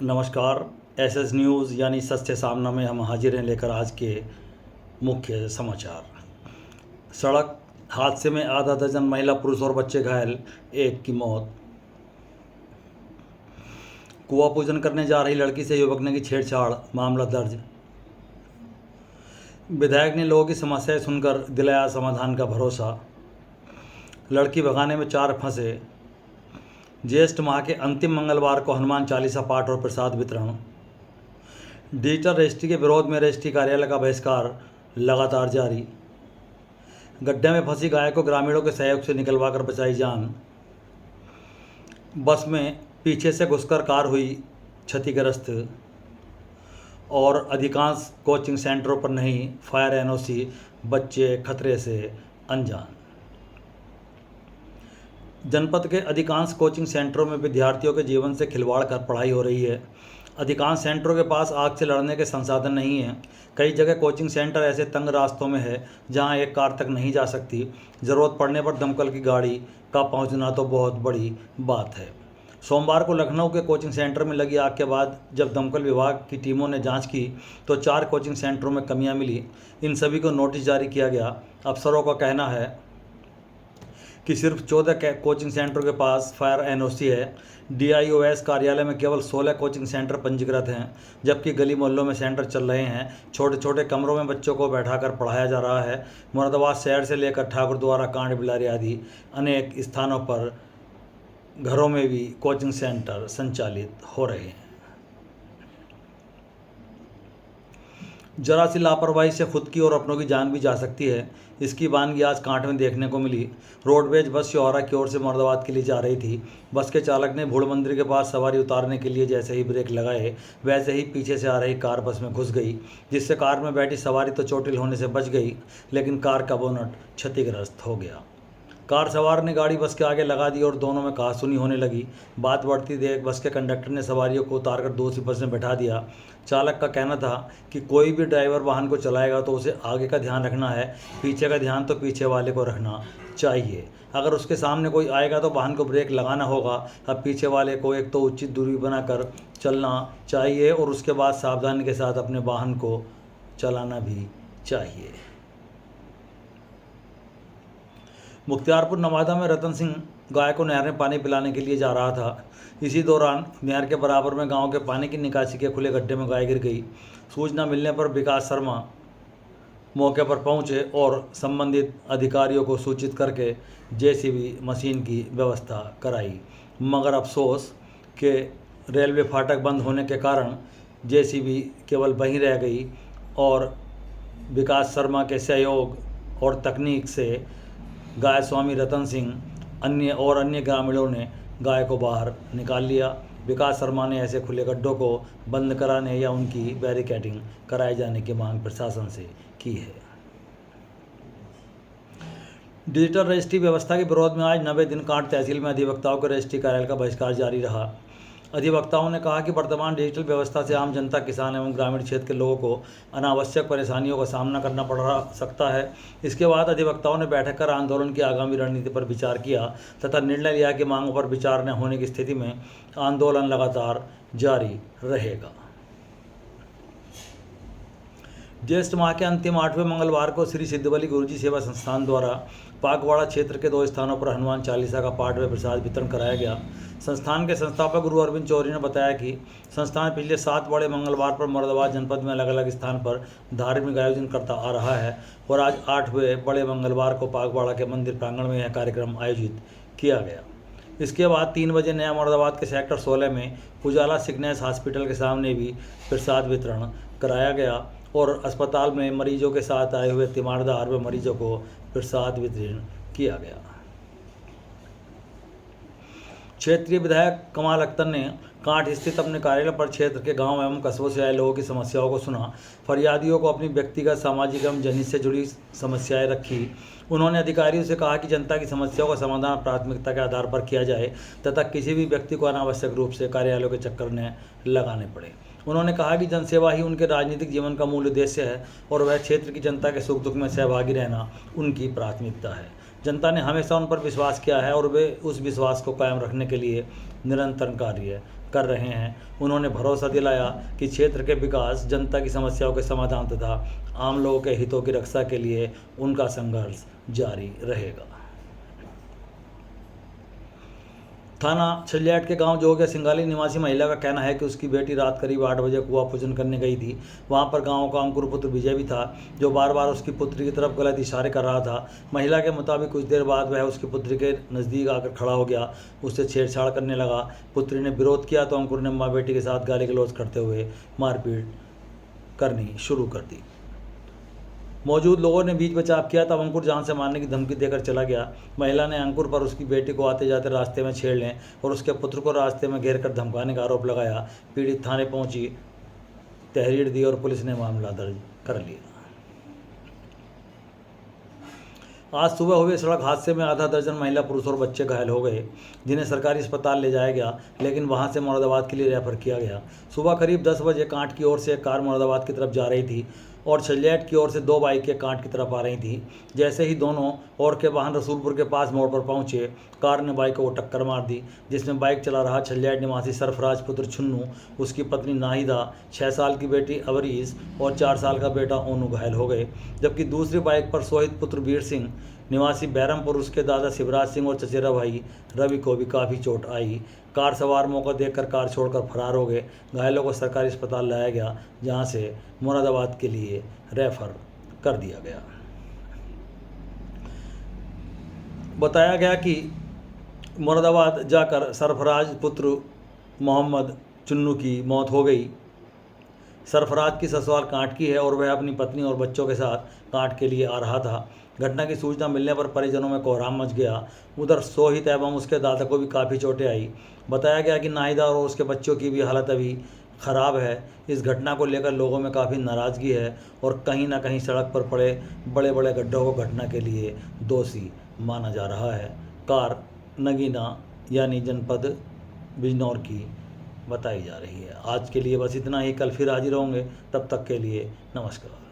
नमस्कार। SS news यानी सच से सामना में हम हाजिर हैं लेकर आज के मुख्य समाचार। सड़क हादसे में आधा दर्जन महिला, पुरुष और बच्चे घायल, एक की मौत। कुआं पूजन करने जा रही लड़की से युवक ने की छेड़छाड़, मामला दर्ज। विधायक ने लोगों की समस्याएं सुनकर दिलाया समाधान का भरोसा। लड़की भगाने में 4 फंसे। ज्येष्ठ माह के अंतिम मंगलवार को हनुमान चालीसा पाठ और प्रसाद वितरण। डिजिटल रजिस्ट्री के विरोध में रजिस्ट्री कार्यालय का बहिष्कार लगातार जारी। गड्ढे में फंसी गाय को ग्रामीणों के सहयोग से निकलवाकर बचाई जान। बस में पीछे से घुसकर कार हुई क्षतिग्रस्त। और अधिकांश कोचिंग सेंटरों पर नहीं फायर एनओसी, बच्चे खतरे से अनजान। जनपद के अधिकांश कोचिंग सेंटरों में विद्यार्थियों के जीवन से खिलवाड़ कर पढ़ाई हो रही है। अधिकांश सेंटरों के पास आग से लड़ने के संसाधन नहीं हैं। कई जगह कोचिंग सेंटर ऐसे तंग रास्तों में है जहां एक कार तक नहीं जा सकती। ज़रूरत पड़ने पर दमकल की गाड़ी का पहुंचना तो बहुत बड़ी बात है। सोमवार को लखनऊ के कोचिंग सेंटर में लगी आग के बाद जब दमकल विभाग की टीमों ने जांच की तो 4 कोचिंग सेंटरों में कमियां मिली। इन सभी को नोटिस जारी किया गया। अफसरों का कहना है कि सिर्फ 14 कोचिंग सेंटरों के पास फायर एनओसी है। डीआईओएस कार्यालय में केवल 16 कोचिंग सेंटर पंजीकृत हैं, जबकि गली मोहल्लों में सेंटर चल रहे हैं। छोटे छोटे कमरों में बच्चों को बैठाकर पढ़ाया जा रहा है। मुरादाबाद शहर से लेकर ठाकुरद्वारा, कांड बिलारी आदि अनेक स्थानों पर घरों में भी कोचिंग सेंटर संचालित हो रहे हैं। जरा सी लापरवाही से खुद की और अपनों की जान भी जा सकती है। इसकी वानगी आज कांठ में देखने को मिली। रोडवेज बस शौहरा की ओर से मुरादाबाद के लिए जा रही थी। बस के चालक ने भूड़ मंदिर के पास सवारी उतारने के लिए जैसे ही ब्रेक लगाए, वैसे ही पीछे से आ रही कार बस में घुस गई, जिससे कार में बैठी सवारी तो चोटिल होने से बच गई, लेकिन कार का बोनट क्षतिग्रस्त हो गया। कार सवार ने गाड़ी बस के आगे लगा दी और दोनों में कहासुनी होने लगी। बात बढ़ती देख बस के कंडक्टर ने सवारियों को उतारकर दूसरी बस में बैठा दिया। चालक का कहना था कि कोई भी ड्राइवर वाहन को चलाएगा तो उसे आगे का ध्यान रखना है, पीछे का ध्यान तो पीछे वाले को रखना चाहिए। अगर उसके सामने कोई आएगा तो वाहन को ब्रेक लगाना होगा। अब पीछे वाले को एक तो उचित दूरी बनाकर चलना चाहिए और उसके बाद सावधानी के साथ अपने वाहन को चलाना भी चाहिए। मुख्तियारपुर नवादा में रतन सिंह गाय को नहर में पानी पिलाने के लिए जा रहा था। इसी दौरान नहर के बराबर में गांव के पानी की निकासी के खुले गड्ढे में गाय गिर गई। सूचना मिलने पर विकास शर्मा मौके पर पहुंचे और संबंधित अधिकारियों को सूचित करके जेसीबी मशीन की व्यवस्था कराई, मगर अफसोस कि रेलवे फाटक बंद होने के कारण जेसीबी केवल वहीं रह गई और विकास शर्मा के सहयोग और तकनीक से गाय स्वामी रतन सिंह अन्य ग्रामीणों ने गाय को बाहर निकाल लिया। विकास शर्मा ने ऐसे खुले गड्ढों को बंद कराने या उनकी बैरिकेडिंग कराए जाने की मांग प्रशासन से की है। डिजिटल रजिस्ट्री व्यवस्था के विरोध में आज 90 दिन कांड तहसील में अधिवक्ताओं के रजिस्ट्री कार्यालय का बहिष्कार जारी रहा। अधिवक्ताओं ने कहा कि वर्तमान डिजिटल व्यवस्था से आम जनता, किसान एवं ग्रामीण क्षेत्र के लोगों को अनावश्यक परेशानियों का सामना करना पड़ सकता है। इसके बाद अधिवक्ताओं ने बैठक कर आंदोलन की आगामी रणनीति पर विचार किया तथा निर्णय लिया कि मांगों पर विचार न होने की स्थिति में आंदोलन लगातार जारी रहेगा। ज्येष्ठ माह के अंतिम 8वें मंगलवार को श्री सिद्धबली गुरुजी सेवा संस्थान द्वारा पागवाड़ा क्षेत्र के 2 स्थानों पर हनुमान चालीसा का पाठ व प्रसाद वितरण कराया गया। संस्थान के संस्थापक गुरु अरविंद चौधरी ने बताया कि संस्थान पिछले 7 बड़े मंगलवार पर मुरादाबाद जनपद में अलग अलग स्थान पर धार्मिक आयोजन करता आ रहा है और आज 8वें बड़े मंगलवार को पागवाड़ा के मंदिर प्रांगण में यह कार्यक्रम आयोजित किया गया। इसके बाद 3 बजे नया मुरादाबाद के सेक्टर 16 में उजाला सिकनेस हॉस्पिटल के सामने भी प्रसाद वितरण कराया गया और अस्पताल में मरीजों के साथ आए हुए तीमारदार व मरीजों को प्रसाद वितरण किया गया। क्षेत्रीय विधायक कमाल अख्तर ने कांठ स्थित अपने कार्यालय पर क्षेत्र के गांव एवं कस्बों से आए लोगों की समस्याओं को सुना। फरियादियों को अपनी व्यक्तिगत, सामाजिक एवं जनहित से जुड़ी समस्याएं रखी। उन्होंने अधिकारियों से कहा कि जनता की समस्याओं का समाधान प्राथमिकता के आधार पर किया जाए तथा किसी भी व्यक्ति को अनावश्यक रूप से कार्यालयों के चक्कर न लगाने पड़े। उन्होंने कहा कि जनसेवा ही उनके राजनीतिक जीवन का मूल उद्देश्य है और वह क्षेत्र की जनता के सुख दुख में सहभागी रहना उनकी प्राथमिकता है। जनता ने हमेशा उन पर विश्वास किया है और वे उस विश्वास को कायम रखने के लिए निरंतर कार्य कर रहे हैं। उन्होंने भरोसा दिलाया कि क्षेत्र के विकास, जनता की समस्याओं के समाधान तथा आम लोगों के हितों की रक्षा के लिए उनका संघर्ष जारी रहेगा। थाना छलियाट के गांव जोगिया सिंगाली निवासी महिला का कहना है कि उसकी बेटी रात करीब 8 बजे कुआं पूजन करने गई थी। वहां पर गांव का अंकुर पुत्र विजय भी था, जो बार बार उसकी पुत्री की तरफ गलत इशारे कर रहा था। महिला के मुताबिक कुछ देर बाद वह उसकी पुत्री के नज़दीक आकर खड़ा हो गया, उससे छेड़छाड़ करने लगा। पुत्री ने विरोध किया तो अंकुर ने माँ बेटी के साथ गाली गलौज करते हुए मारपीट करनी शुरू कर दी। मौजूद लोगों ने बीच बचाव किया, तब अंकुर जान से मारने की धमकी देकर चला गया। महिला ने अंकुर पर उसकी बेटी को आते जाते रास्ते में छेड़ने और उसके पुत्र को रास्ते में घेर कर धमकाने का आरोप लगाया। पीड़ित थाने पहुंची, तहरीर दी और पुलिस ने मामला दर्ज कर लिया। आज सुबह हुए सड़क हादसे में आधा दर्जन महिला, पुरुष और बच्चे घायल हो गए, जिन्हें सरकारी अस्पताल ले जाया गया, लेकिन वहां से मुरादाबाद के लिए रेफर किया गया। सुबह करीब 10 बजे कांट की ओर से एक कार मुरादाबाद की तरफ जा रही थी और छलियाट की ओर से 2 बाइकें कांट की तरफ आ रही थी। जैसे ही दोनों ओर के वाहन रसूलपुर के पास मोड़ पर पहुंचे, कार ने बाइक को टक्कर मार दी, जिसमें बाइक चला रहा छलियाट निवासी सरफराज पुत्र छुन्नू, उसकी पत्नी नाहिदा, 6 साल की बेटी अवरीज और 4 साल का बेटा ओनू घायल हो गए। जबकि दूसरी बाइक पर सोहित पुत्र वीर सिंह निवासी बैरमपुर, उसके दादा शिवराज सिंह और चचेरा भाई रवि को भी काफ़ी चोट आई। कार सवार मौका देखकर कार छोड़कर फरार हो गए। घायलों को सरकारी अस्पताल लाया गया, जहां से मुरादाबाद के लिए रेफर कर दिया गया। बताया गया कि मुरादाबाद जाकर सरफराज पुत्र मोहम्मद चुन्नू की मौत हो गई। सरफराज की ससुराल कांट की है और वह अपनी पत्नी और बच्चों के साथ कांट के लिए आ रहा था। घटना की सूचना मिलने पर परिजनों में कोहराम मच गया। उधर सोहित एवं उसके दादा को भी काफ़ी चोटें आई। बताया गया कि नाहिदा और उसके बच्चों की भी हालत अभी ख़राब है। इस घटना को लेकर लोगों में काफ़ी नाराज़गी है और कहीं ना कहीं सड़क पर पड़े बड़े बड़े गड्ढों को घटना के लिए दोषी माना जा रहा है। कार नगीना यानी जनपद बिजनौर की बताई जा रही है। आज के लिए बस इतना ही। कल फिर हाजिर होंगे, तब तक के लिए नमस्कार।